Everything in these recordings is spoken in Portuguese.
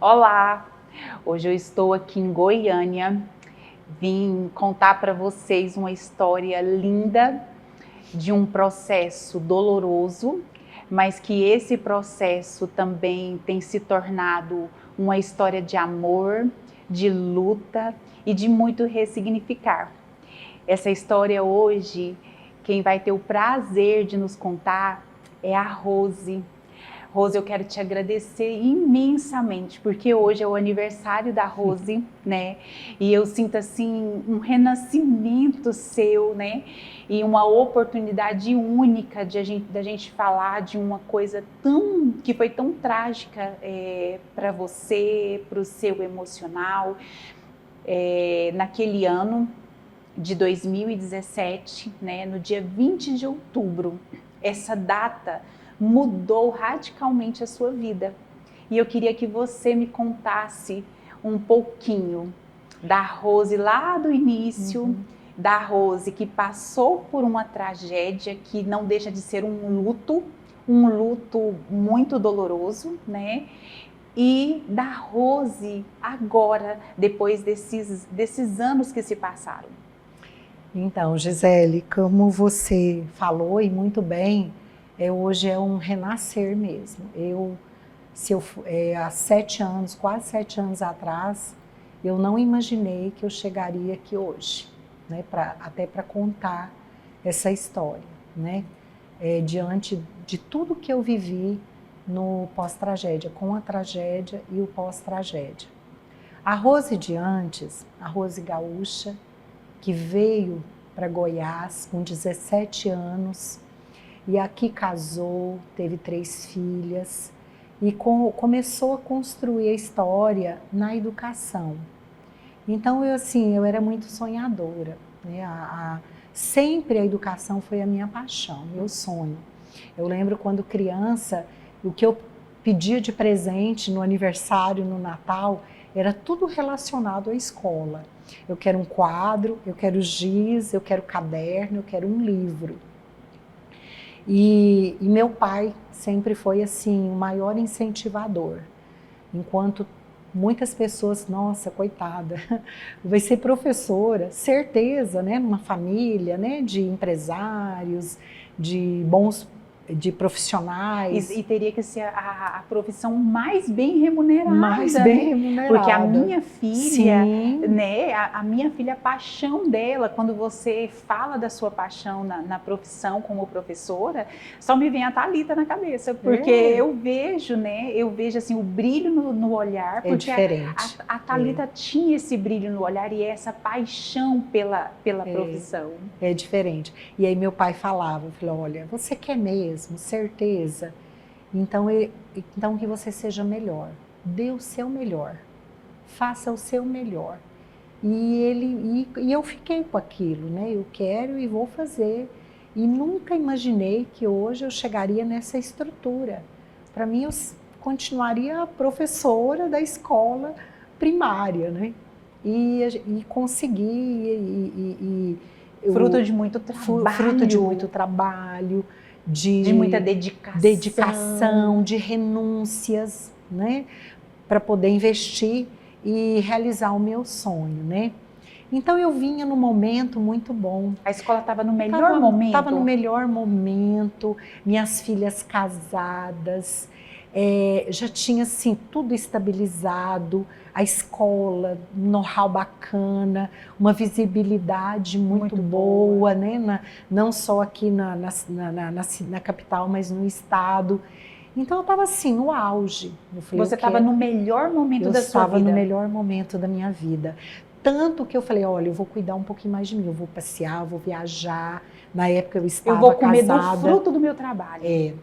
Olá! Hoje eu estou aqui em Goiânia, vim contar para vocês uma história linda de um processo doloroso, mas que esse processo também tem se tornado uma história de amor, de luta e de muito ressignificar. Essa história hoje, quem vai ter o prazer de nos contar é a Rose. Rose, eu quero te agradecer imensamente, porque hoje é o aniversário da Rose, né? E eu sinto assim um renascimento seu, né? E uma oportunidade única da gente falar de uma coisa que foi tão trágica para você, para o seu emocional. Naquele ano de 2017, né? No dia 20 de outubro, essa data mudou radicalmente a sua vida. E eu queria que você me contasse um pouquinho da Rose lá do início, da Rose que passou por uma tragédia que não deixa de ser um luto muito doloroso, né? E da Rose agora, depois desses anos que se passaram. Então, Gisele, como você falou e muito bem, hoje é um renascer mesmo. Há 7 anos, quase 7 anos atrás, eu não imaginei que eu chegaria aqui hoje, né, até para contar essa história, né, diante de tudo que eu vivi no pós-tragédia, com a tragédia e o pós-tragédia. A Rose de antes, a Rose gaúcha, que veio para Goiás com 17 anos e aqui casou, teve 3 filhas e começou a construir a história na educação. Então eu era muito sonhadora, né? Sempre a educação foi a minha paixão, meu sonho. Eu lembro quando criança, o que eu pedia de presente no aniversário, no Natal, era tudo relacionado à escola. Eu quero um quadro, eu quero giz, eu quero caderno, eu quero um livro. E meu pai sempre foi assim, o maior incentivador. Enquanto muitas pessoas, nossa, coitada, vai ser professora, certeza, né, numa família, né, de empresários, de profissionais. E teria que ser a profissão mais bem remunerada. Mais bem remunerada. Porque a minha filha, sim, né, a minha filha, a paixão dela, quando você fala da sua paixão na profissão como professora, só me vem a Thalita na cabeça, porque eu vejo, né, assim, o brilho no olhar, porque diferente. A Thalita tinha esse brilho no olhar e essa paixão pela profissão. É diferente. E aí meu pai falava, olha, você quer mesmo, certeza? Então que você seja melhor. Dê o seu melhor. Faça o seu melhor. E eu fiquei com aquilo, né? Eu quero e vou fazer. E nunca imaginei que hoje eu chegaria nessa estrutura. Para mim, eu continuaria professora da escola primária, né? E consegui. Fruto de muito trabalho. Fruto de muito trabalho, de muita dedicação, de renúncias, né? Para poder investir e realizar o meu sonho, né? Então eu vinha num momento muito bom. A escola estava no melhor momento? Estava no melhor momento, minhas filhas casadas, já tinha assim, tudo estabilizado, a escola, um know-how bacana, uma visibilidade muito boa, né? Não só aqui na capital, mas no estado. Então eu estava assim, no auge. Você estava no melhor momento da sua vida? Eu estava no melhor momento da minha vida. Tanto que eu falei, olha, eu vou cuidar um pouquinho mais de mim, eu vou passear, eu vou viajar. Na época eu estava casada. Eu vou comer do fruto do meu trabalho.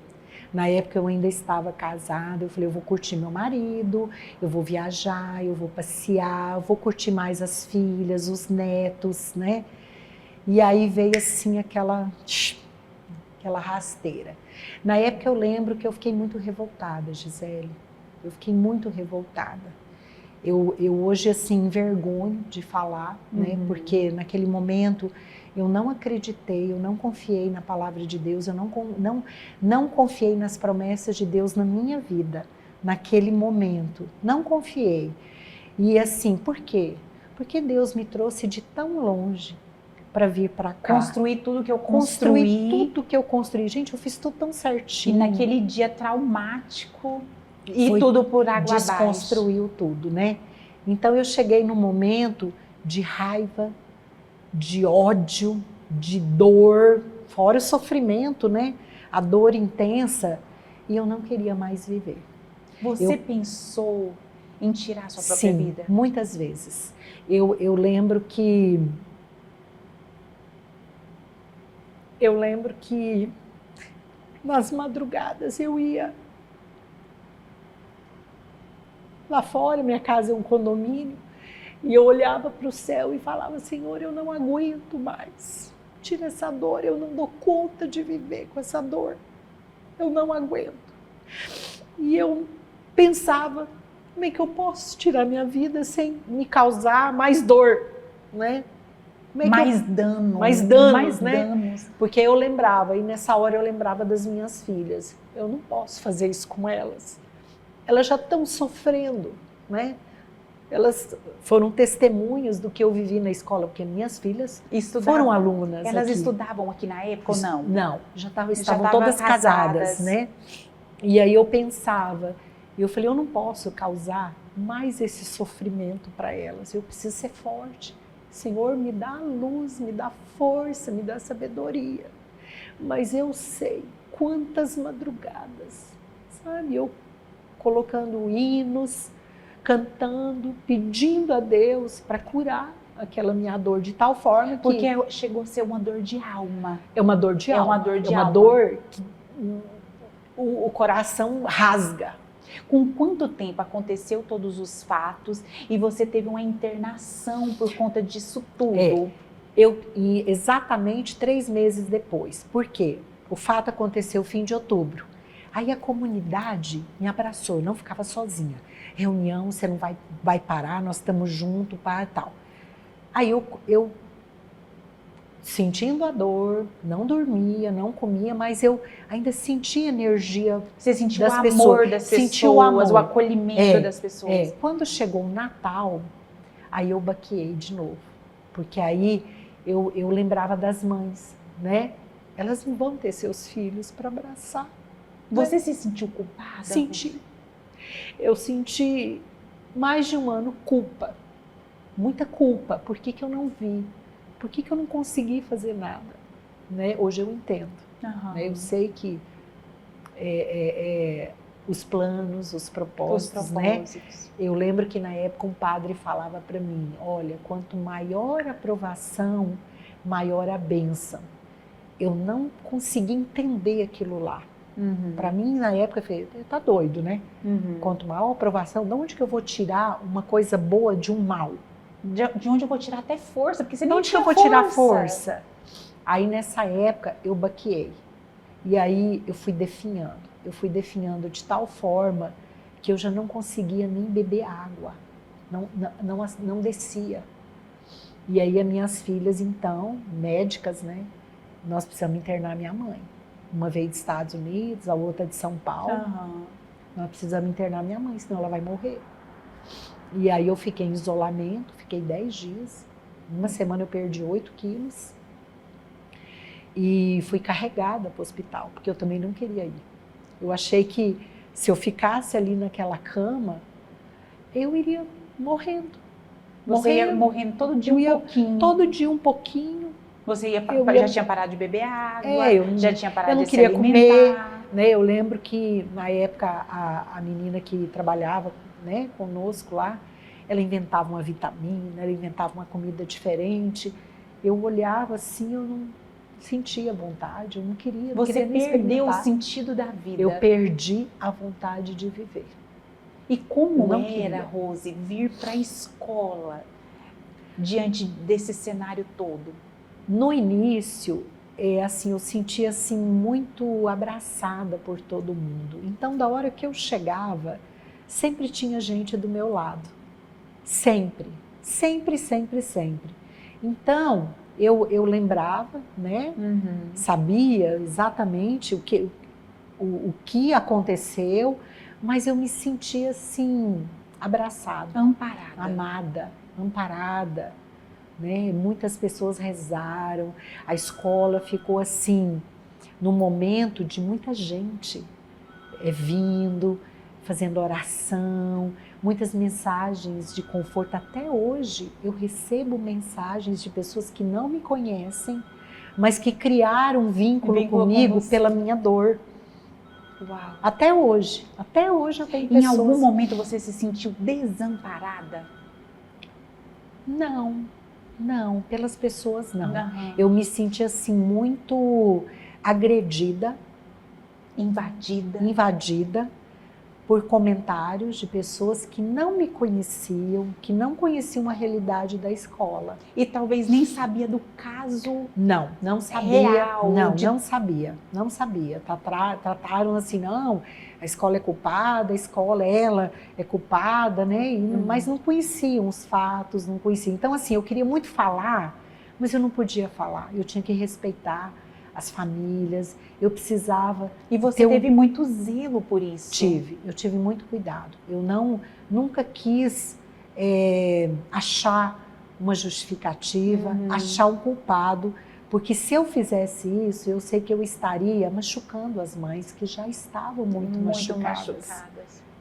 Na época eu ainda estava casada, eu falei, eu vou curtir meu marido, eu vou viajar, eu vou passear, eu vou curtir mais as filhas, os netos, né? E aí veio assim aquela rasteira. Na época eu lembro que eu fiquei muito revoltada, Gisele. Eu fiquei muito revoltada. Eu hoje, assim, envergonho de falar, né? Porque naquele momento eu não acreditei, eu não confiei na palavra de Deus, eu não confiei nas promessas de Deus na minha vida. naquele momento. Não confiei. E assim, por quê? Porque Deus me trouxe de tão longe para vir para cá. Construir tudo que eu construí. Tudo que eu construí. Gente, eu fiz tudo tão certinho. E naquele dia traumático, e Foi tudo por água abaixo. Desconstruiu tudo, né? Então eu cheguei num momento de raiva, de ódio, de dor, fora o sofrimento, né? A dor intensa. E eu não queria mais viver. Você pensou em tirar a sua própria Sim, vida? Muitas vezes. Eu lembro que nas madrugadas eu ia lá fora, minha casa é um condomínio, e eu olhava para o céu e falava: Senhor, eu não aguento mais. Tira essa dor, eu não dou conta de viver com essa dor. Eu não aguento. E eu pensava: como é que eu posso tirar minha vida sem me causar mais dor, né? Mais danos, né? Danos. Porque eu lembrava, e nessa hora eu lembrava das minhas filhas. Eu não posso fazer isso com elas. Elas já estão sofrendo, né? Elas foram testemunhas do que eu vivi na escola, porque minhas filhas foram alunas. Elas aqui. Estudavam aqui na época ou não? Não, estavam todas casadas, né? E aí eu pensava, eu falei: eu não posso causar mais esse sofrimento para elas. Eu preciso ser forte. Senhor, me dá luz, me dá força, me dá sabedoria. Mas eu sei quantas madrugadas, sabe? Eu colocando hinos, cantando, pedindo a Deus para curar aquela minha dor de tal forma que... Porque chegou a ser uma dor de alma. É uma dor de alma. É uma dor de alma. É uma dor que o coração rasga. Com quanto tempo aconteceu todos os fatos e você teve uma internação por conta disso tudo? E exatamente 3 meses depois. Por quê? O fato aconteceu fim de outubro. Aí a comunidade me abraçou, eu não ficava sozinha. Reunião, você não vai parar, nós estamos juntos, para tal. Aí eu sentindo a dor, não dormia, não comia, mas eu ainda sentia a energia. Você sentiu das o amor pessoas. das pessoas, o acolhimento das pessoas. Quando chegou o Natal, aí eu baqueei de novo, porque aí eu lembrava das mães, né? Elas não vão ter seus filhos para abraçar. Você se sentiu culpada? Senti. Eu senti mais de um ano culpa, muita culpa. Por que eu não vi? Por que eu não consegui fazer nada? Né? Hoje eu entendo. Né? Eu sei que os planos, os propósitos, né? Eu lembro que na época um padre falava para mim: olha, quanto maior a aprovação, maior a bênção. Eu não consegui entender aquilo lá. Para mim, na época, eu falei: tá doido, né? Quanto maior a aprovação, de onde que eu vou tirar uma coisa boa de um mal? De onde eu vou tirar até força? Porque você de onde que eu vou tirar força? Aí nessa época eu baqueei. E aí eu fui definhando. Eu fui definhando de tal forma que eu já não conseguia nem beber água. Não descia. E aí as minhas filhas, então, médicas, né? Nós precisamos internar minha mãe. Uma veio dos Estados Unidos, a outra de São Paulo. Nós precisamos internar minha mãe, senão ela vai morrer. E aí eu fiquei em isolamento, fiquei 10 dias. Uma semana eu perdi 8 quilos. E fui carregada para o hospital, porque eu também não queria ir. Eu achei que se eu ficasse ali naquela cama, eu iria morrendo. Você ia morrendo todo dia um pouquinho. Todo dia um pouquinho. Você já tinha parado de beber água, já tinha parado de se alimentar. Eu não queria comer. Né? Eu lembro que na época a menina que trabalhava, né, conosco lá, ela inventava uma vitamina, ela inventava uma comida diferente. Eu olhava assim, eu não sentia vontade, eu não queria. Você perdeu o sentido da vida. Eu perdi a vontade de viver. E como era, Rose, vir para a escola diante desse cenário todo? No início, assim, eu sentia assim, muito abraçada por todo mundo. Então, da hora que eu chegava, sempre tinha gente do meu lado. Sempre. Sempre, sempre, sempre. Então, eu lembrava, né? Sabia exatamente o que aconteceu, mas eu me senti assim, abraçada, Amparada. amada, amparada, né? Muitas pessoas rezaram, a escola ficou assim, num momento de muita gente vindo, fazendo oração, muitas mensagens de conforto. Até hoje eu recebo mensagens de pessoas que não me conhecem, mas que criaram um vínculo comigo pela minha dor. Uau. Até hoje eu tenho pessoas... Em algum momento você se sentiu desamparada? Não, pelas pessoas não. Uhum. Eu me senti assim muito agredida, invadida por comentários de pessoas que não me conheciam, que não conheciam a realidade da escola. E talvez nem sabia do caso. Não sabia. Real, Não sabia. Trataram assim, não, a escola é culpada, a escola, ela é culpada, né? Mas não conheciam os fatos, não conheciam. Então, assim, eu queria muito falar, mas eu não podia falar. Eu tinha que respeitar as famílias, eu precisava... E você teve muito zelo por isso? Eu tive muito cuidado. Eu nunca quis achar uma justificativa, achar um culpado, porque se eu fizesse isso, eu sei que eu estaria machucando as mães que já estavam muito machucadas.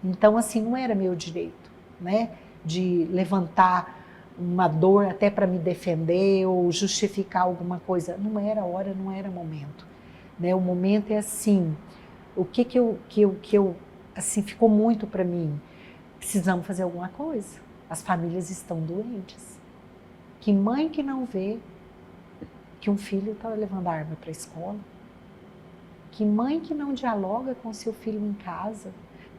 Então, assim, não era meu direito, né, de levantar uma dor até para me defender ou justificar alguma coisa. Não era hora, não era momento, né? O momento é assim, o que eu assim, ficou muito para mim, precisamos fazer alguma coisa. As famílias estão doentes. Que mãe que não vê que um filho está levando a arma para a escola? Que mãe que não dialoga com seu filho em casa?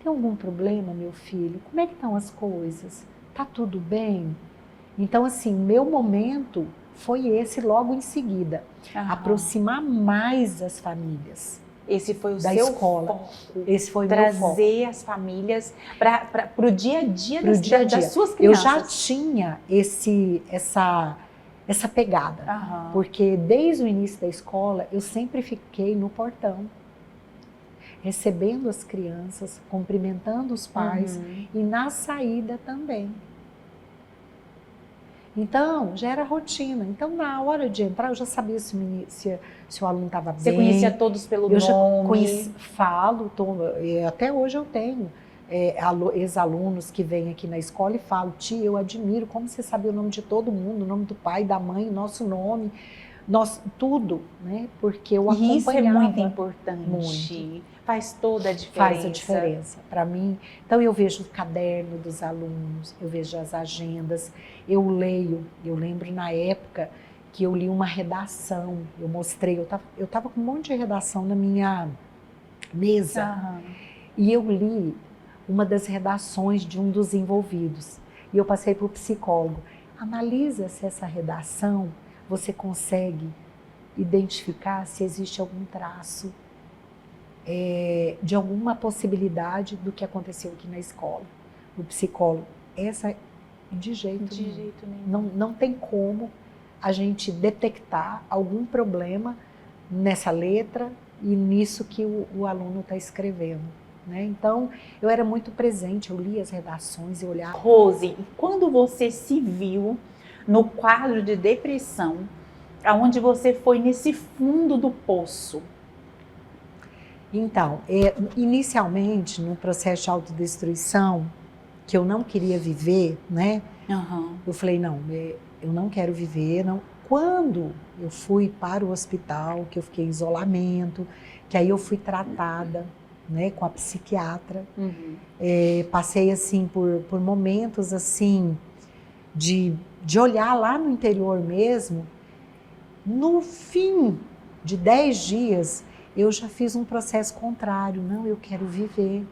Tem algum problema, meu filho? Como é que estão as coisas? Tá tudo bem? Então, assim, meu momento foi esse logo em seguida. Aproximar mais as famílias. Esse foi o da seu escola. Foco. Esse foi o meu foco. Trazer as famílias para o dia a dia das suas crianças. Eu já tinha essa pegada. Porque desde o início da escola, eu sempre fiquei no portão, recebendo as crianças, cumprimentando os pais e na saída também. Então, já era rotina. Então, na hora de entrar, eu já sabia se o aluno estava bem. Você conhecia todos pelo nome? Eu já falo, até hoje eu tenho ex-alunos que vêm aqui na escola e falam: tia, eu admiro como você sabia o nome de todo mundo, o nome do pai, da mãe, nosso nome, tudo, né? Porque eu acompanhava. Isso é muito importante. Muito. Faz toda a diferença. Faz a diferença para mim. Então eu vejo o caderno dos alunos, eu vejo as agendas, eu leio. Eu lembro na época que eu li uma redação, eu mostrei, eu tava com um monte de redação na minha mesa e eu li uma das redações de um dos envolvidos e eu passei para o psicólogo. Analisa se essa redação você consegue identificar se existe algum traço de alguma possibilidade do que aconteceu aqui na escola. O psicólogo, de jeito nenhum. Não tem como a gente detectar algum problema nessa letra e nisso que o aluno está escrevendo, né? Então, eu era muito presente, eu lia as redações e olhava. Rose, quando você se viu no quadro de depressão, aonde você foi nesse fundo do poço? Então, inicialmente, no processo de autodestruição, que eu não queria viver, né? Eu falei, não, eu não quero viver. Não. Quando eu fui para o hospital, que eu fiquei em isolamento, que aí eu fui tratada, né, com a psiquiatra, passei assim por momentos assim de olhar lá no interior mesmo. No fim de 10 dias, eu já fiz um processo contrário. Não, eu quero viver.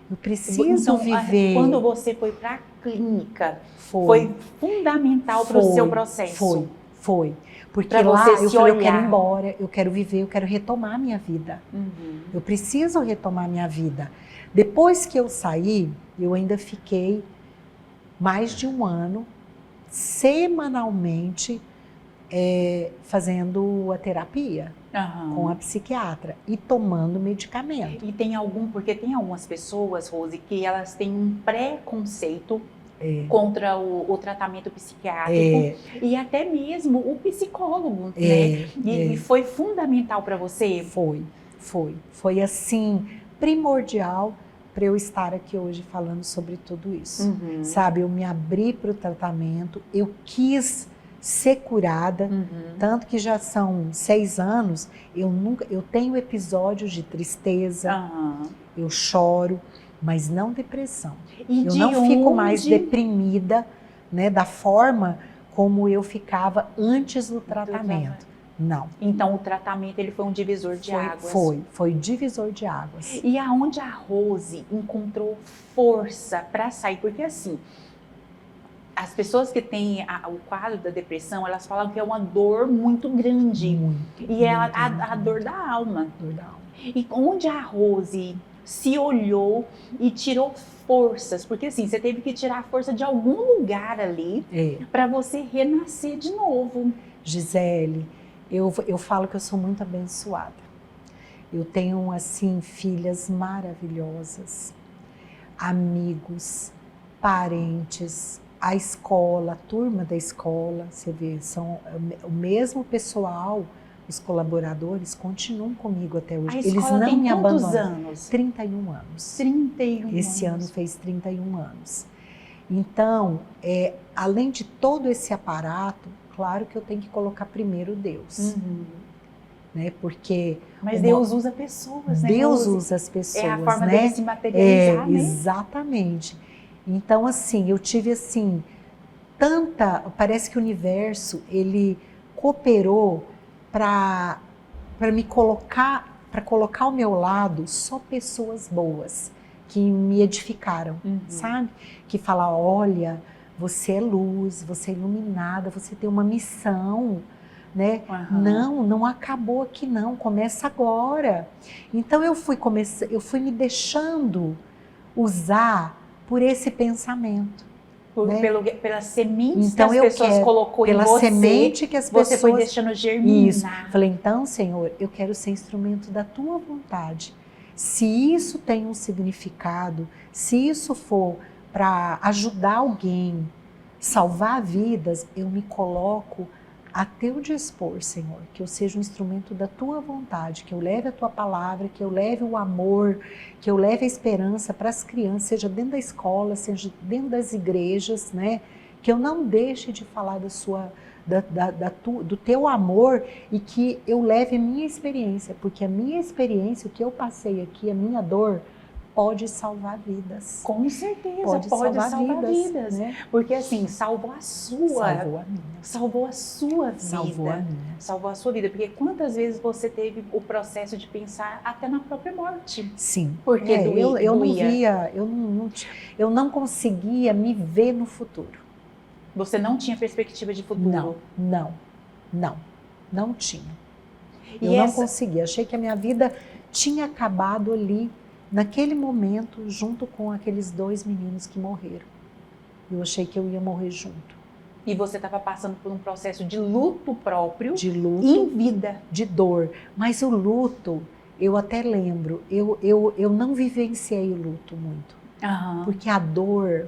Eu preciso viver. Quando você foi para a clínica, foi fundamental para o seu processo? Foi. Porque lá eu falei, eu quero ir embora, eu quero viver, eu quero retomar a minha vida. Eu preciso retomar a minha vida. Depois que eu saí, eu ainda fiquei mais de um ano, semanalmente, fazendo a terapia com a psiquiatra e tomando medicamento. E porque tem algumas pessoas, Rose, que elas têm um preconceito contra o tratamento psiquiátrico e até mesmo o psicólogo, né? E foi fundamental para você? Foi assim, primordial para eu estar aqui hoje falando sobre tudo isso. Sabe, eu me abri para o tratamento, eu quis ser curada, tanto que já são 6 anos, eu tenho episódios de tristeza, eu choro, mas não depressão. Eu não fico mais deprimida, né, da forma como eu ficava antes do tratamento. Não. Então o tratamento ele foi um divisor de águas. Foi divisor de águas. E aonde a Rose encontrou força para sair? Porque assim, as pessoas que têm o quadro da depressão, elas falam que é uma dor muito grande. E é a dor da alma. E onde a Rose se olhou e tirou forças? Porque assim, você teve que tirar a força de algum lugar ali para você renascer de novo. Gisele, eu falo que eu sou muito abençoada. Eu tenho, assim, filhas maravilhosas, amigos, parentes, a escola, a turma da escola, você vê, são o mesmo pessoal, os colaboradores continuam comigo até hoje. Eles não me abandonam. Quantos anos? 31 anos. 31 Esse ano fez 31 anos. Então, além de todo esse aparato, claro que eu tenho que colocar primeiro Deus. Né? Porque mas Deus usa pessoas, né? Deus usa as pessoas, é a forma né? dele se materializar, né? Exatamente. Então, assim, eu tive assim parece que o universo ele cooperou para me colocar, para colocar ao meu lado só pessoas boas que me edificaram, sabe? Que falam, olha, você é luz, você é iluminada, você tem uma missão, né? Não acabou aqui não, começa agora. Então eu fui me deixando usar por esse pensamento. Né? Pelas sementes então, que as pessoas colocou em você, pela semente que as pessoas... Você foi deixando germinar. Isso. Falei, então, Senhor, eu quero ser instrumento da Tua vontade. Se isso tem um significado, se isso for para ajudar alguém, salvar vidas, eu me coloco a teu dispor, Senhor, que eu seja um instrumento da tua vontade, que eu leve a tua palavra, que eu leve o amor, que eu leve a esperança para as crianças, seja dentro da escola, seja dentro das igrejas, né? Que eu não deixe de falar do teu amor e que eu leve a minha experiência, porque a minha experiência, o que eu passei aqui, a minha dor, pode salvar vidas. Com certeza, pode salvar vidas. Né? Porque assim, salvou a sua. Salvou a minha. Salvou a sua vida. Salvou a minha. Salvou a sua vida. Porque quantas vezes você teve o processo de pensar até na própria morte? Sim. Porque eu não via, eu não conseguia me ver no futuro. Você não tinha perspectiva de futuro? Não tinha. Eu não conseguia. Achei que a minha vida tinha acabado ali, naquele momento, junto com aqueles 2 meninos que morreram. Eu achei que eu ia morrer junto. E você estava passando por um processo de luto próprio. De luto. Em vida. De dor. Mas o luto, eu até lembro, eu não vivenciei o luto muito. Porque a dor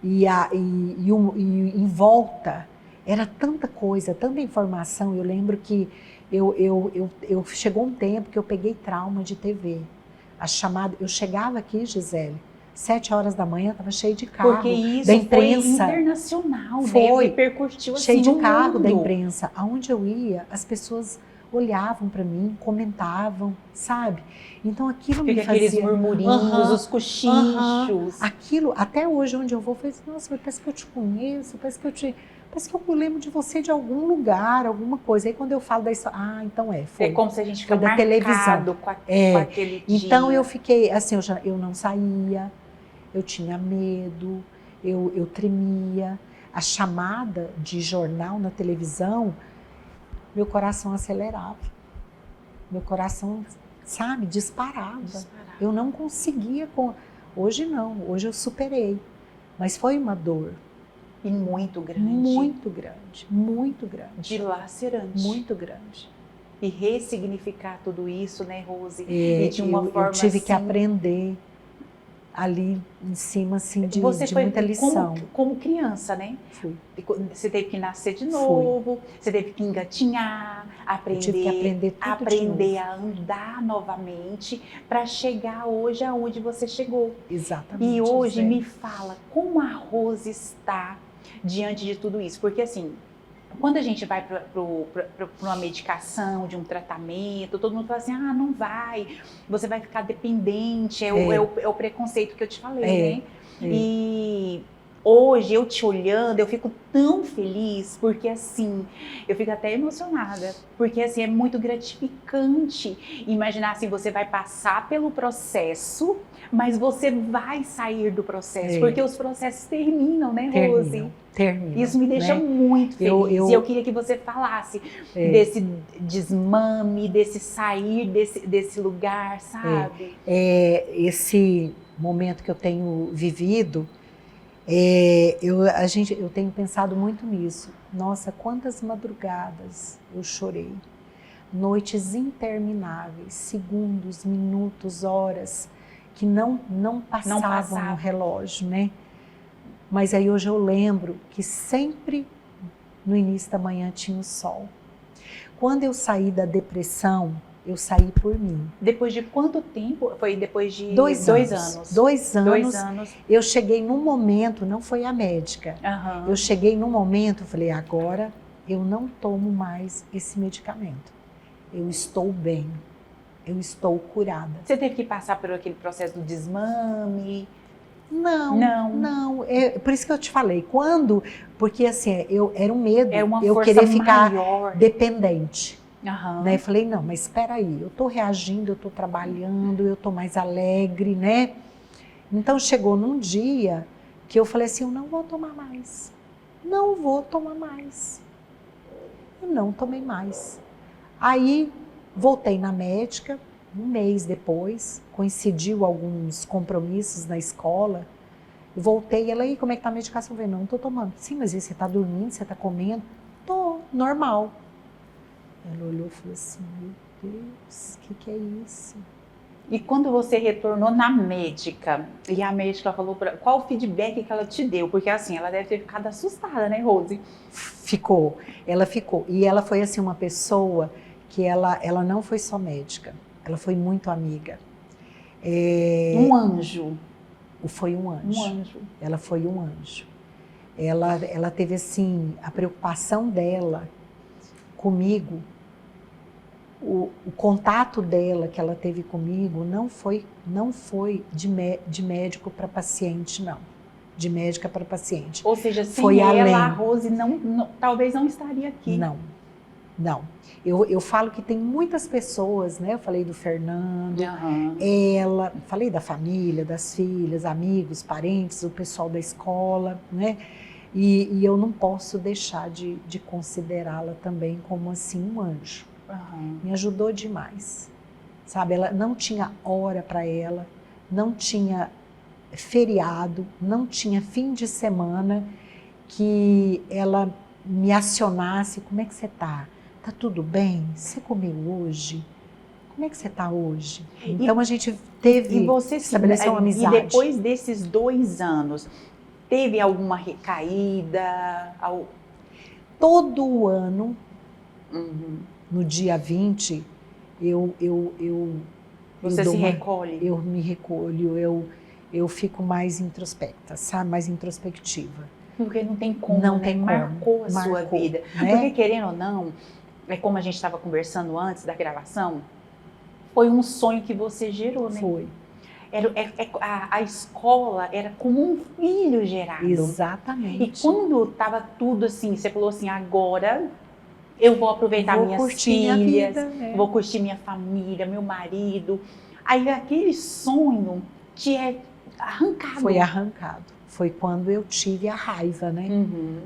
e em volta era tanta coisa, tanta informação. Eu lembro que chegou um tempo que eu peguei trauma de TV. Eu chegava aqui, Gisele, 7 horas da manhã, estava cheio de carro porque isso da imprensa. Foi internacional, foi, né? Repercutiu assim cheio de carro mundo. Da imprensa. Aonde eu ia, as pessoas olhavam para mim, comentavam, sabe? Então aquilo me fazia... Aqueles murmurinhos, os cochichos. Aquilo, até hoje, onde eu vou, eu falei assim, nossa, parece que eu te conheço, parece que eu lembro de você de algum lugar, alguma coisa. Aí quando eu falo da história, então foi. É como se a gente fica da televisão. Com aquele dia. Então eu fiquei, assim, eu não saía, eu tinha medo, eu tremia. A chamada de jornal na televisão, meu coração acelerava. Meu coração, sabe, disparava. Eu não conseguia. Hoje não, hoje eu superei. Mas foi uma dor. E muito grande. Muito grande, muito grande. Dilacerante. Muito grande. E ressignificar tudo isso, né, Rose? E de uma forma eu tive que assim, aprender ali em cima, assim, de você foi muita lição. como criança, né? Fui. Você teve que nascer de novo, você teve que engatinhar, Eu tive que aprender tudo de novo. a andar novamente para chegar hoje aonde você chegou. Exatamente. E hoje Zé. me fala como a Rose está diante de tudo isso, porque assim, quando a gente vai para uma medicação, de um tratamento, todo mundo fala assim, ah, não vai, você vai ficar dependente, é o preconceito que eu te falei, né? E hoje, eu te olhando, eu fico tão feliz, porque assim, eu fico até emocionada, porque assim, é muito gratificante imaginar assim, você vai passar pelo processo, mas você vai sair do processo, porque os processos terminam, né, Rose? Terminam. Isso me deixa muito feliz. E eu queria que você falasse desse desmame, desse sair desse lugar, sabe? Esse momento que eu tenho vivido, eu tenho pensado muito nisso. Nossa, quantas madrugadas eu chorei. Noites intermináveis, segundos, minutos, horas, que não passavam no relógio, né? Mas aí hoje eu lembro que sempre no início da manhã tinha o sol. Quando eu saí da depressão, eu saí por mim. Depois de quanto tempo? Foi depois de 2 anos. 2 anos. 2 anos. Eu cheguei num momento, não foi a médica. Uhum. Eu cheguei num momento, falei, agora eu não tomo mais esse medicamento. Eu estou bem. Eu estou curada. Você teve que passar por aquele processo do desmame? Não. Por isso que eu te falei, porque assim, era um medo, eu queria ficar maior. Dependente. Uhum. Né? Eu falei, não, mas espera aí, eu estou reagindo, eu estou trabalhando, eu estou mais alegre, né? Então chegou num dia que eu falei assim, eu não vou tomar mais. Não vou tomar mais. Eu não tomei mais. Aí voltei na médica, um mês depois, coincidiu alguns compromissos na escola, eu voltei, ela aí, como é que tá a medicação? Eu falei, não estou tomando. Sim, mas você está dormindo, você está comendo? Tô, normal. Ela olhou e falou assim, meu Deus, o que é isso? E quando você retornou na médica, e a médica falou, qual o feedback que ela te deu? Porque assim, ela deve ter ficado assustada, né, Rose? Ela ficou. E ela foi assim uma pessoa que ela não foi só médica, ela foi muito amiga. Um anjo. Foi um anjo. Um anjo. Ela foi um anjo. Ela teve assim, a preocupação dela comigo, o contato dela que ela teve comigo não foi de médico para paciente, não. De médica para paciente. Ou seja, sem foi ela, além. a Rose talvez não estaria aqui. Não. Eu falo que tem muitas pessoas, né? Eu falei do Fernando, ela, falei da família, das filhas, amigos, parentes, o pessoal da escola, né? E eu não posso deixar de considerá-la também como assim um anjo. Me ajudou demais, sabe? Ela não tinha hora para ela, não tinha feriado, não tinha fim de semana que ela me acionasse. Como é que você tá? Tá tudo bem? Você comeu hoje? Como é que você tá hoje? Então a gente estabeleceu uma amizade. E depois desses 2 anos, teve alguma recaída? Todo ano, no dia 20, Você se recolhe? Eu me recolho, eu fico mais introspecta, sabe? Mais introspectiva. Porque não tem como, marcou a sua vida. Né? Porque querendo ou não, é como a gente estava conversando antes da gravação, foi um sonho que você gerou, né? Foi. A escola era como um filho gerado. Exatamente. E quando estava tudo assim, você falou assim, agora eu vou aproveitar minhas filhas, minha vida, né? Vou curtir minha família, meu marido. Aí aquele sonho te é arrancado. Foi arrancado. Foi quando eu tive a raiva, né?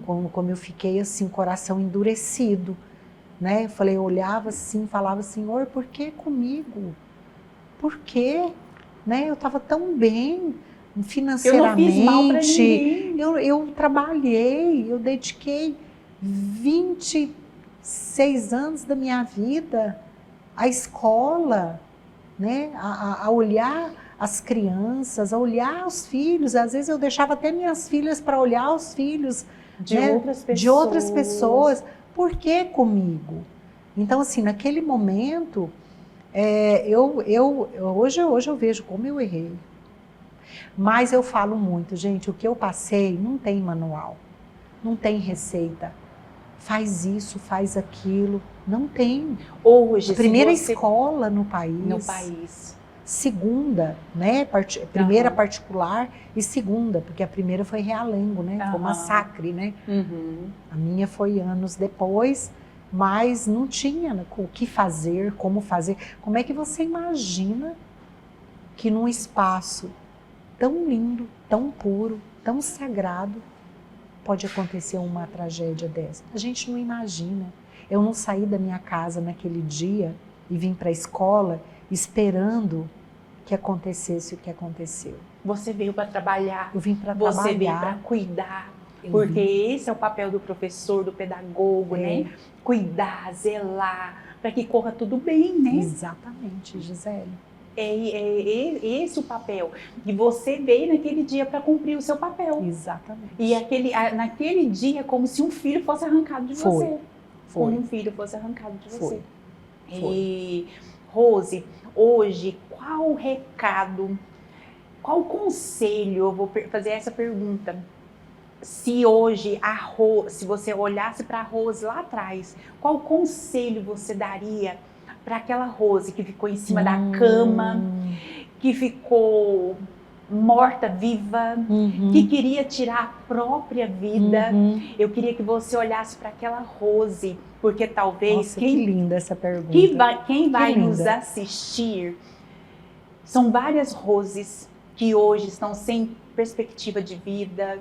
Como eu fiquei assim, coração endurecido, né? Eu olhava assim, falava, Senhor, por que comigo? Por quê? Né? Eu estava tão bem, financeiramente. Eu não fiz mal pra ninguém. Eu trabalhei, eu dediquei 26 anos da minha vida à escola, né? A olhar as crianças, a olhar os filhos. Às vezes eu deixava até minhas filhas para olhar os filhos De né? outras pessoas. De outras pessoas. Por que comigo? Então, assim, naquele momento, hoje eu vejo como eu errei. Mas eu falo muito, gente, o que eu passei não tem manual, não tem receita. Faz isso, faz aquilo, não tem. Hoje, a primeira se você... escola no país. No país. Segunda, né? Primeira particular e segunda, porque a primeira foi realengo, né? Foi massacre, né? A minha foi anos depois, mas não tinha o que fazer, como fazer. Como é que você imagina que num espaço tão lindo, tão puro, tão sagrado, pode acontecer uma tragédia dessa? A gente não imagina. Eu não saí da minha casa naquele dia e vim para a escola esperando que acontecesse o que aconteceu. Você veio para trabalhar. Eu vim para trabalhar. Você veio para cuidar. Porque esse é o papel do professor, do pedagogo, né? Cuidar, zelar, para que corra tudo bem, né? Exatamente, Gisele. É esse o papel. E você veio naquele dia para cumprir o seu papel. Exatamente. E naquele dia, como se um filho fosse arrancado de você. Como um filho fosse arrancado de você. E, Rose, hoje, qual recado, qual conselho, eu vou fazer essa pergunta. Se hoje, se você olhasse para a Rose lá atrás, qual conselho você daria para aquela Rose que ficou em cima da cama, que ficou morta-viva, que queria tirar a própria vida? Eu queria que você olhasse para aquela Rose, porque talvez... Nossa, que linda essa pergunta. Quem vai nos assistir, são várias Roses que hoje estão sem perspectiva de vida,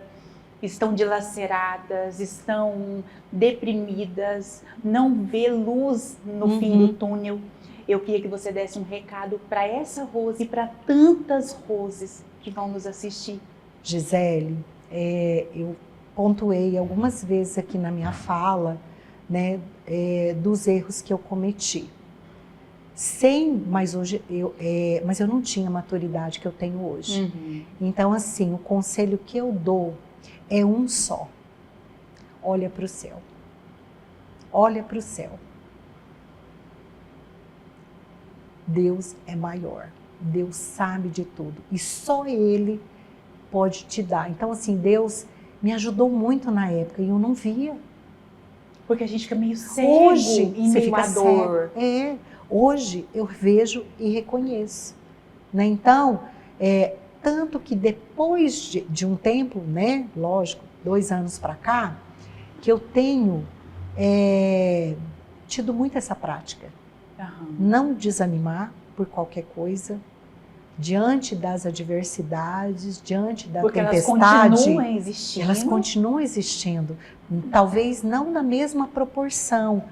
estão dilaceradas, estão deprimidas, não vê luz no fim do túnel. Eu queria que você desse um recado para essa Rose e para tantas Roses que vão nos assistir. Gisele, eu pontuei algumas vezes aqui na minha fala, né, dos erros que eu cometi. Mas eu não tinha a maturidade que eu tenho hoje. Então, assim, o conselho que eu dou é um só. Olha para o céu. Olha para o céu. Deus é maior. Deus sabe de tudo. E só Ele pode te dar. Então, assim, Deus me ajudou muito na época e eu não via. Porque a gente fica meio cego hoje, em meio à dor. Hoje eu vejo e reconheço. Né? Então, tanto que depois de um tempo, né, lógico, 2 anos para cá, que eu tenho tido muito essa prática. Não desanimar por qualquer coisa, diante das adversidades, diante da tempestade. Elas continuam existindo. Talvez não na mesma proporção,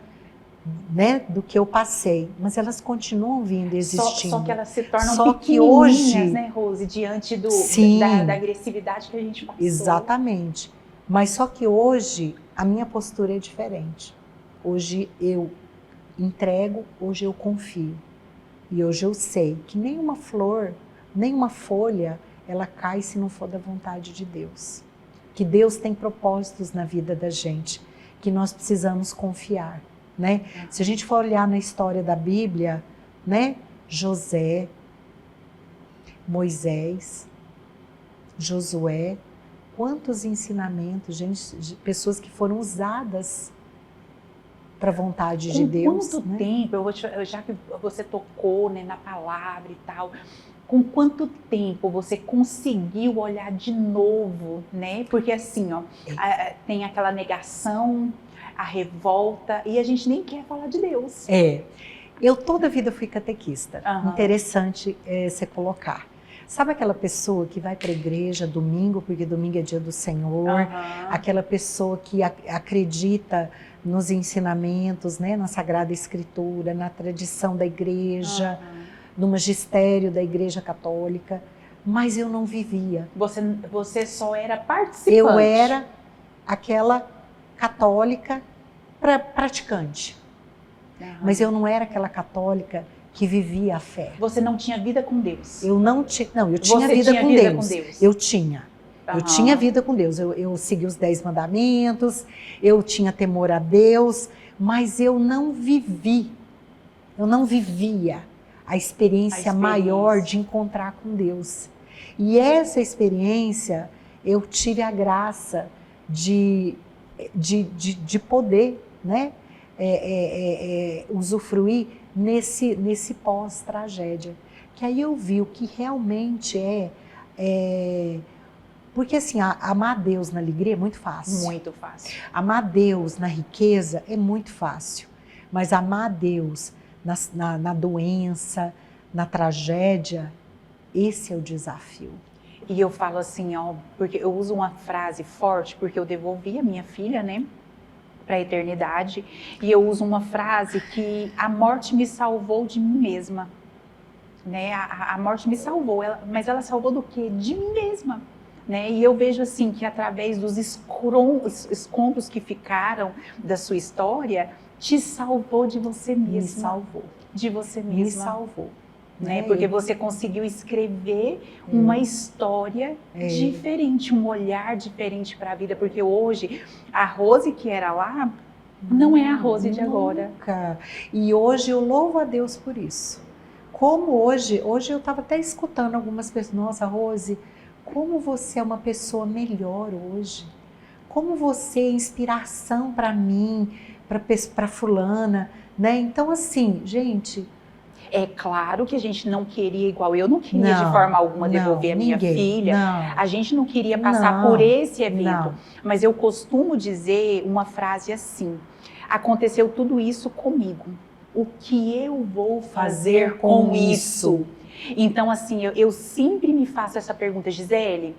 né, do que eu passei, mas elas continuam vindo existindo. Só que elas se tornam pequenininhas, né, Rose, diante da agressividade que a gente passou. Exatamente. Mas só que hoje a minha postura é diferente. Hoje eu entrego, hoje eu confio. E hoje eu sei que nenhuma flor, nenhuma folha, ela cai se não for da vontade de Deus. Que Deus tem propósitos na vida da gente, que nós precisamos confiar. Né? Se a gente for olhar na história da Bíblia, né? José, Moisés, Josué, quantos ensinamentos, gente, de pessoas que foram usadas para a vontade de Deus. Com quanto tempo, já que você tocou, né, na palavra e tal, com quanto tempo você conseguiu olhar de novo, né? Porque assim, ó, tem aquela negação, a revolta, e a gente nem quer falar de Deus. Eu toda a vida fui catequista. Interessante você colocar. Sabe aquela pessoa que vai para a igreja domingo, porque domingo é dia do Senhor, aquela pessoa que acredita nos ensinamentos, né, na Sagrada Escritura, na tradição da igreja, no magistério da Igreja Católica, mas eu não vivia. Você só era participante. Eu era aquela católica praticante, mas eu não era aquela católica que vivia a fé. Você não tinha vida com Deus? Eu não tinha, não, eu tinha Você vida, tinha com, vida Deus. com Deus? Eu tinha. Eu tinha vida com Deus, eu segui os 10 mandamentos, eu tinha temor a Deus, mas eu não vivia a experiência maior de encontrar com Deus. E essa experiência, eu tive a graça de poder, né, usufruir nesse pós-tragédia. Que aí eu vi o que realmente porque assim, amar a Deus na alegria é muito fácil. Muito fácil. Amar a Deus na riqueza é muito fácil. Mas amar a Deus na doença, na tragédia, esse é o desafio. E eu falo assim, ó, porque eu uso uma frase forte, porque eu devolvi a minha filha, né, para a eternidade. E eu uso uma frase que a morte me salvou de mim mesma. Né? A morte me salvou, mas ela salvou do quê? De mim mesma. Né? E eu vejo assim que através dos escombros que ficaram da sua história, te salvou de você mesma. Me salvou. De você mesma. Me salvou. Né? Porque você conseguiu escrever uma história diferente, um olhar diferente para a vida. Porque hoje, a Rose que era lá, não é a Rose de agora. E hoje eu louvo a Deus por isso. Como hoje eu estava até escutando algumas pessoas, nossa, Rose, como você é uma pessoa melhor hoje. Como você é inspiração para mim, para fulana, né? Então assim, gente... É claro que a gente não queria, igual eu não queria de forma alguma devolver a minha filha. A gente não queria passar por esse evento. Mas eu costumo dizer uma frase assim, aconteceu tudo isso comigo. O que eu vou fazer com isso? Então, assim, eu sempre me faço essa pergunta, Gisele,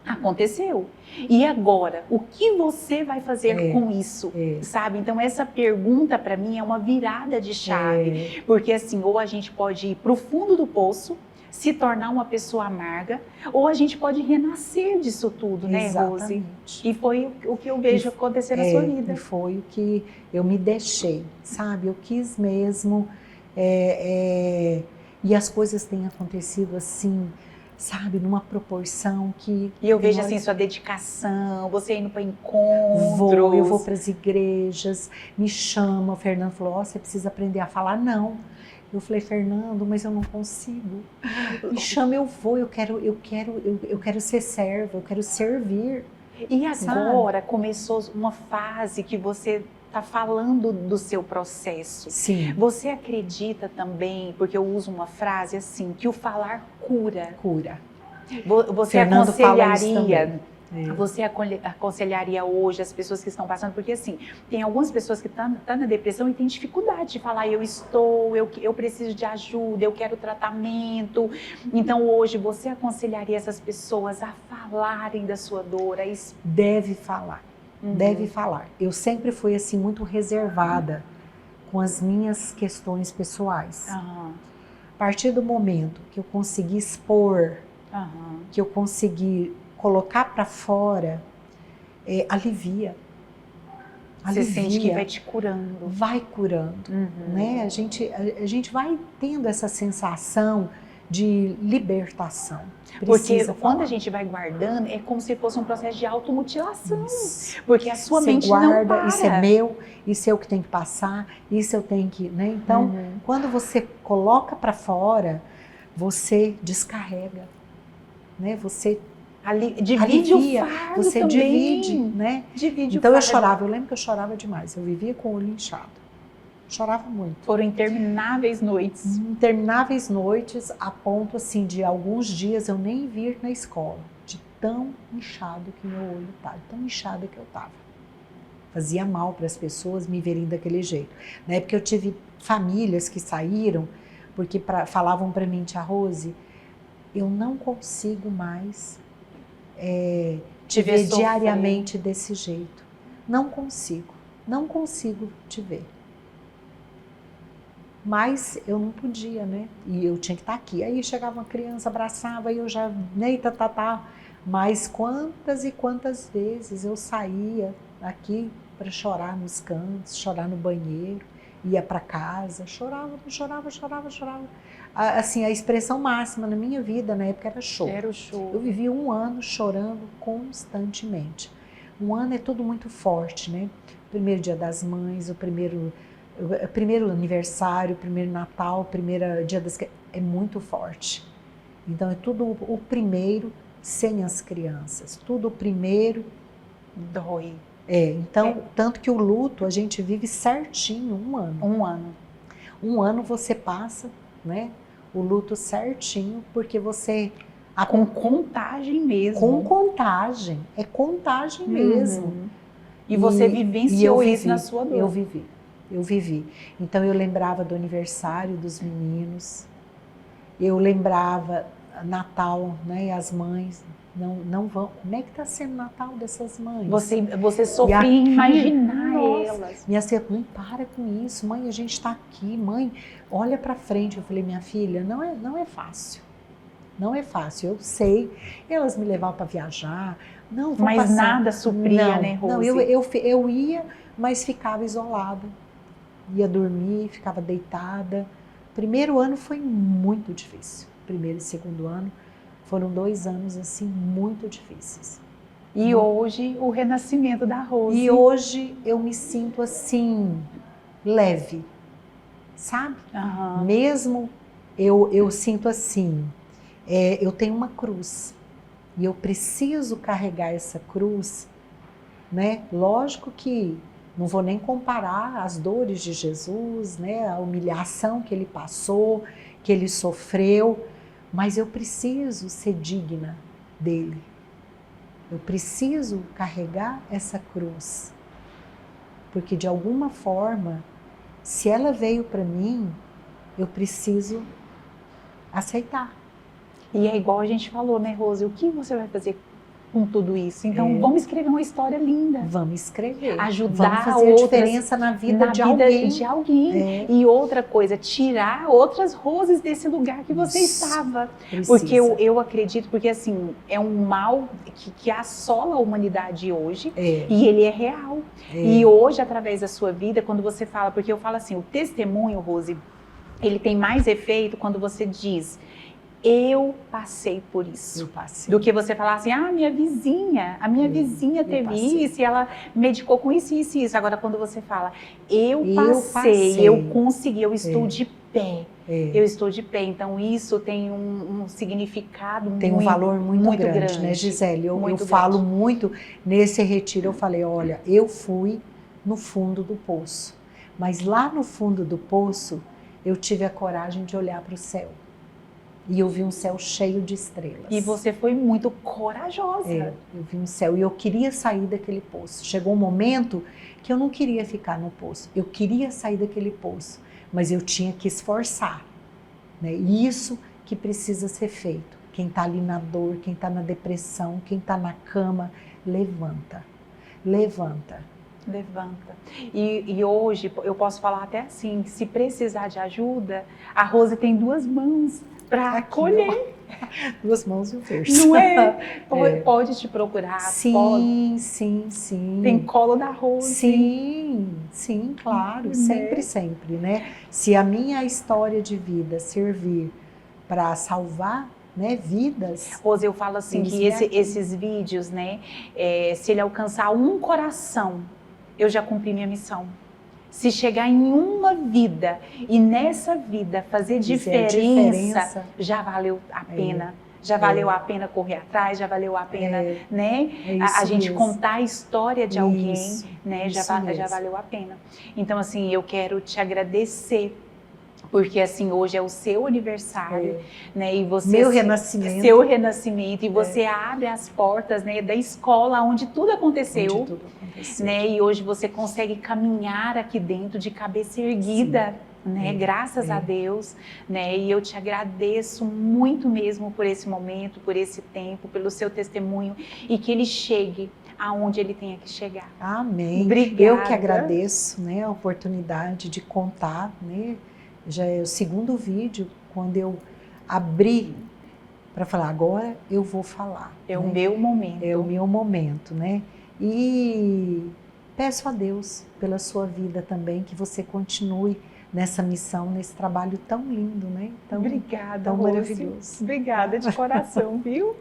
aconteceu. E agora, o que você vai fazer com isso? Sabe? Então, essa pergunta para mim é uma virada de chave. Porque, assim, ou a gente pode ir para o fundo do poço, se tornar uma pessoa amarga, ou a gente pode renascer disso tudo, né, Rose? E foi o que eu vejo acontecer na sua vida. E foi o que eu me deixei, sabe? Eu quis mesmo, e as coisas têm acontecido assim, sabe, numa proporção que... E eu vejo assim sua dedicação, você indo para encontros. Eu vou para as igrejas, me chama, o Fernando falou, você precisa aprender a falar não. Eu falei, Fernando, mas eu não consigo. Me chama, eu vou, eu quero ser serva, eu quero servir. E agora começou uma fase que você está falando do seu processo. Sim. Você acredita também, porque eu uso uma frase assim, que o falar cura. Cura. Você Fernando fala isso também. Você aconselharia hoje as pessoas que estão passando, porque assim, tem algumas pessoas que estão na depressão e têm dificuldade de falar, eu preciso de ajuda, eu quero tratamento. Então hoje você aconselharia essas pessoas a falarem da sua dor? Deve falar, deve falar. Eu sempre fui assim muito reservada com as minhas questões pessoais. A partir do momento que eu consegui expor, que eu consegui colocar para fora, alivia. Você sente que vai te curando. Vai curando. Né? A gente vai tendo essa sensação de libertação. Porque quando a gente vai guardando, é como se fosse um processo de automutilação. Porque a sua mente não para. Isso é meu, isso é o que tem que passar, isso eu tenho que... Né? Então, quando você coloca para fora, você descarrega. Né? Você divide o fardo você também. Divide, né? Divide então o eu fardo. chorava, eu lembro que eu chorava demais, eu vivia com o olho inchado, chorava muito. Foram intermináveis noites. Intermináveis noites, a ponto assim de alguns dias eu nem vir na escola, de tão inchado que meu olho estava, tão inchada que eu estava. Fazia mal para as pessoas me verem daquele jeito, né? Porque eu tive famílias que saíram, porque falavam para mim, tia Rose, eu não consigo mais te ver diariamente desse jeito. Não consigo te ver. Mas eu não podia, né? E eu tinha que estar aqui. Aí chegava uma criança, abraçava, e eu já, né, tá. Mas quantas e quantas vezes eu saía aqui para chorar nos cantos, chorar no banheiro, ia para casa, chorava. Assim, a expressão máxima na minha vida na época era choro. Era o choro. Eu vivi 1 ano chorando constantemente. 1 ano é tudo muito forte, né? Primeiro Dia das Mães, o primeiro aniversário, o primeiro Natal, o primeiro Dia das Crianças, é muito forte. Então é tudo o primeiro sem as crianças, tudo o primeiro dói. Então, tanto que o luto a gente vive certinho 1 ano. 1 ano. 1 ano você passa, né, o luto certinho, porque você... Com contagem mesmo. Com contagem, é contagem mesmo. E você vivenciou isso na sua dor. Eu vivi. Então eu lembrava do aniversário dos meninos, eu lembrava Natal, né, as mães não vão. Como é que está sendo o Natal dessas mães? Você sofria em imaginar elas. Minha filha, mãe, para com isso, mãe, a gente está aqui, mãe, olha para frente. Eu falei, minha filha, não é fácil. Não é fácil, eu sei. Elas me levavam para viajar, não vou mas passar. Nada supria, né, Rose? Não, eu ia, mas ficava isolada. Ia dormir, ficava deitada. Primeiro ano foi muito difícil. Primeiro e segundo ano foram 2 anos assim muito difíceis. E hoje o renascimento da Rose. E hoje eu me sinto assim leve, sabe? Mesmo eu sinto assim, eu tenho uma cruz e eu preciso carregar essa cruz, né? Lógico que não vou nem comparar as dores de Jesus, né? A humilhação que ele passou, que ele sofreu, mas eu preciso ser digna dele. Eu preciso carregar essa cruz, porque de alguma forma, se ela veio para mim, eu preciso aceitar. E é igual a gente falou, né, Rose? O que você vai fazer com tudo isso? Então, vamos escrever uma história linda. Vamos escrever. Ajudar vamos fazer a diferença na vida de alguém. E outra coisa, tirar outras Roses desse lugar que você estava. Precisa. Porque eu acredito, porque assim, é um mal que assola a humanidade hoje e ele é real. E hoje, através da sua vida, quando você fala, porque eu falo assim, o testemunho, Rose, ele tem mais efeito quando você diz... Eu passei por isso. Do que você falar assim, a minha vizinha teve isso e ela medicou com isso, isso e isso. Agora, quando você fala, eu passei, eu consegui, eu estou de pé. Eu estou de pé. Então, isso tem um significado tem um valor muito grande, né, Gisele? Eu falo muito, nesse retiro eu falei, olha, eu fui no fundo do poço. Mas lá no fundo do poço, eu tive a coragem de olhar para o céu. E eu vi um céu cheio de estrelas. E você foi muito corajosa. Eu vi um céu e eu queria sair daquele poço. Chegou um momento que eu não queria ficar no poço. Eu queria sair daquele poço, mas eu tinha que esforçar. Né? Isso que precisa ser feito. Quem está ali na dor, quem está na depressão, quem está na cama, levanta. Levanta. Levanta. E hoje, eu posso falar até assim, se precisar de ajuda, a Rose tem 2 mãos para acolher. 2 mãos e um terço. Não é? Pode te procurar. Sim. Tem colo da Rose. Sim, claro. Sempre, né? Se a minha história de vida servir para salvar, né, vidas. Rose, eu falo assim, que esses vídeos, né, se ele alcançar um coração, eu já cumpri minha missão. Se chegar em uma vida e nessa vida fazer diferença, já valeu a pena. Já valeu a pena correr atrás, já valeu a pena, né? A gente contar a história de alguém, né? Já valeu a pena. Então, assim, eu quero te agradecer. Porque assim, hoje é o seu aniversário, né? E você, meu renascimento. Seu renascimento. E você abre as portas, né, da escola onde tudo aconteceu. Né? E hoje você consegue caminhar aqui dentro de cabeça erguida. Né? Graças a Deus, né? E eu te agradeço muito mesmo por esse momento, por esse tempo, pelo seu testemunho e que ele chegue aonde ele tenha que chegar. Amém. Obrigada. Eu que agradeço, né, a oportunidade de contar, né, já é o segundo vídeo, quando eu abri para falar, agora eu vou falar. É o meu momento. É o meu momento, né? E peço a Deus pela sua vida também, que você continue nessa missão, nesse trabalho tão lindo, né? Obrigada, tão Rose. maravilhoso. Obrigada de coração, viu?